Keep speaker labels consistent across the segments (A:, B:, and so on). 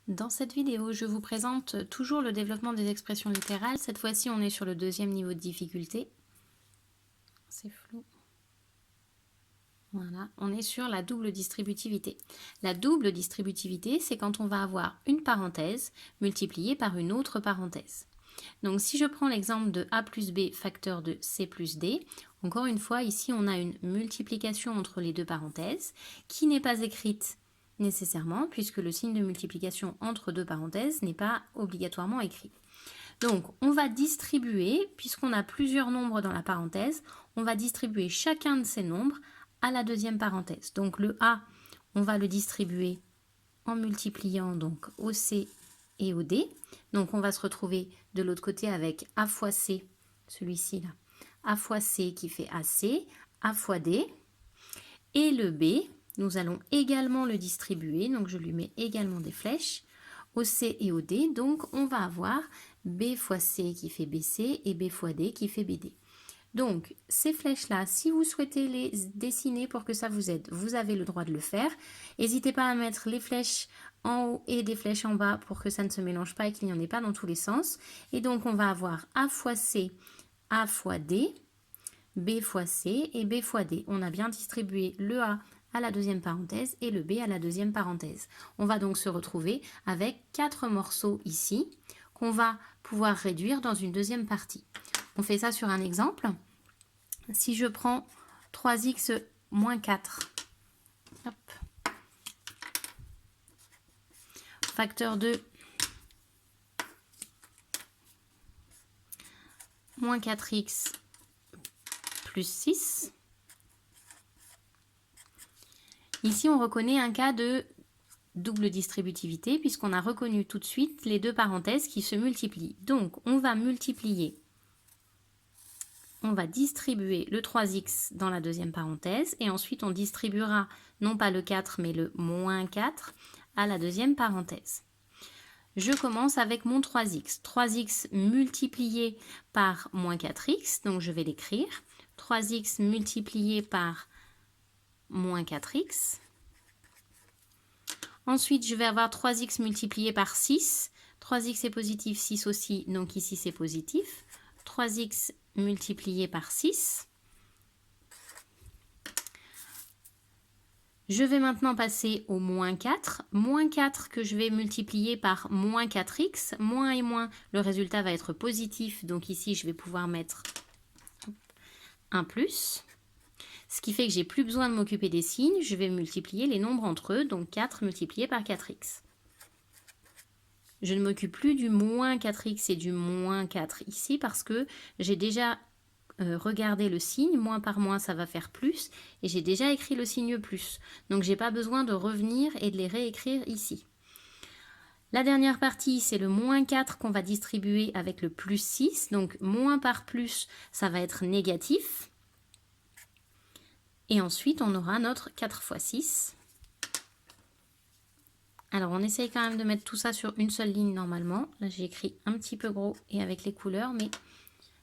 A: Dans cette vidéo, je vous présente toujours le développement des expressions littérales. Cette fois-ci, on est sur le deuxième niveau de difficulté. C'est flou. Voilà, on est sur la double distributivité. La double distributivité, c'est quand on va avoir une parenthèse multipliée par une autre parenthèse. Donc si je prends l'exemple de a plus b facteur de c plus d, encore une fois, ici on a une multiplication entre les deux parenthèses qui n'est pas écrite nécessairement puisque le signe de multiplication entre deux parenthèses n'est pas obligatoirement écrit. Donc on va distribuer, puisqu'on a plusieurs nombres dans la parenthèse, on va distribuer chacun de ces nombres à la deuxième parenthèse. Donc le a, on va le distribuer en multipliant donc au c et au d. Donc on va se retrouver de l'autre côté avec a fois c, celui-ci là, a fois c qui fait ac, a fois d. Et le b, nous allons également le distribuer, donc je lui mets également des flèches, au c et au d. Donc on va avoir b fois c qui fait bc et b fois d qui fait bd. Donc, ces flèches-là, si vous souhaitez les dessiner pour que ça vous aide, vous avez le droit de le faire. N'hésitez pas à mettre les flèches en haut et des flèches en bas pour que ça ne se mélange pas et qu'il n'y en ait pas dans tous les sens. Et donc, on va avoir A fois C, A fois D, B fois C et B fois D. On a bien distribué le A à la deuxième parenthèse et le B à la deuxième parenthèse. On va donc se retrouver avec 4 morceaux ici qu'on va pouvoir réduire dans une deuxième partie. On fait ça sur un exemple. Si je prends 3x moins 4, hop, facteur de moins 4x plus 6. Ici, on reconnaît un cas de double distributivité puisqu'on a reconnu tout de suite les deux parenthèses qui se multiplient. Donc, on va multiplier. On va distribuer le 3x dans la deuxième parenthèse et ensuite on distribuera non pas le 4 mais le moins 4 à la deuxième parenthèse. Je commence avec mon 3x. 3x multiplié par moins 4x, donc je vais l'écrire. 3x multiplié par moins 4x. Ensuite, je vais avoir 3x multiplié par 6. 3x est positif, 6 aussi, donc ici c'est positif. 3x multiplié par 6. Je vais maintenant passer au moins 4. Moins 4 que je vais multiplier par moins 4x. Moins et moins, le résultat va être positif. Donc ici, je vais pouvoir mettre un plus. Ce qui fait que j'ai plus besoin de m'occuper des signes. Je vais multiplier les nombres entre eux. Donc 4 multiplié par 4x. Je ne m'occupe plus du moins 4x et du moins 4 ici parce que j'ai déjà regardé le signe. Moins par moins, ça va faire plus. Et j'ai déjà écrit le signe plus. Donc, je n'ai pas besoin de revenir et de les réécrire ici. La dernière partie, c'est le moins 4 qu'on va distribuer avec le plus 6. Donc, moins par plus, ça va être négatif. Et ensuite, on aura notre 4 fois 6. Alors, on essaye quand même de mettre tout ça sur une seule ligne normalement. Là, j'ai écrit un petit peu gros et avec les couleurs, mais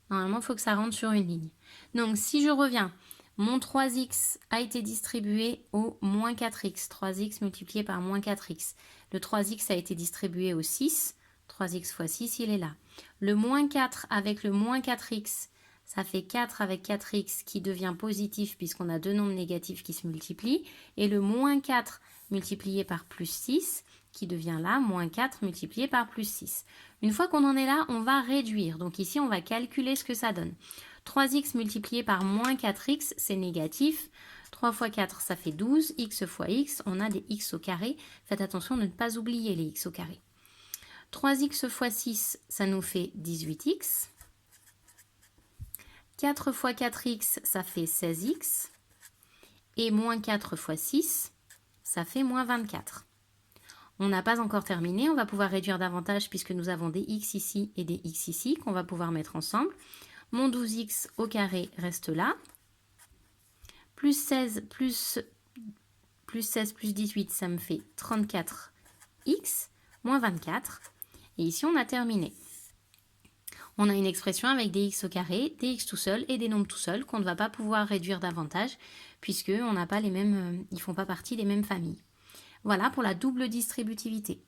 A: normalement, il faut que ça rentre sur une ligne. Donc, si je reviens, mon 3x a été distribué au moins 4x. 3x multiplié par moins 4x. Le 3x a été distribué au 6. 3x fois 6, il est là. Le moins 4 avec le moins 4x, ça fait 4 avec 4x qui devient positif puisqu'on a deux nombres négatifs qui se multiplient. Et le moins 4 multiplié par plus 6 qui devient là, moins 4 multiplié par plus 6. Une fois qu'on en est là, on va réduire. Donc ici, on va calculer ce que ça donne. 3x multiplié par moins 4x, c'est négatif. 3 fois 4, ça fait 12. X fois x, on a des x au carré. Faites attention de ne pas oublier les x au carré. 3x fois 6, ça nous fait 18x. 4 fois 4x, ça fait 16x. Et moins 4 fois 6, ça fait moins 24. On n'a pas encore terminé, on va pouvoir réduire davantage puisque nous avons des x ici et des x ici qu'on va pouvoir mettre ensemble. Mon 12x au carré reste là. Plus 16 plus 18, ça me fait 34x moins 24. Et ici, on a terminé. On a une expression avec des x au carré, des x tout seul et des nombres tout seuls qu'on ne va pas pouvoir réduire davantage puisqu'on n'a pas les mêmes, ils ne font pas partie des mêmes familles. Voilà pour la double distributivité.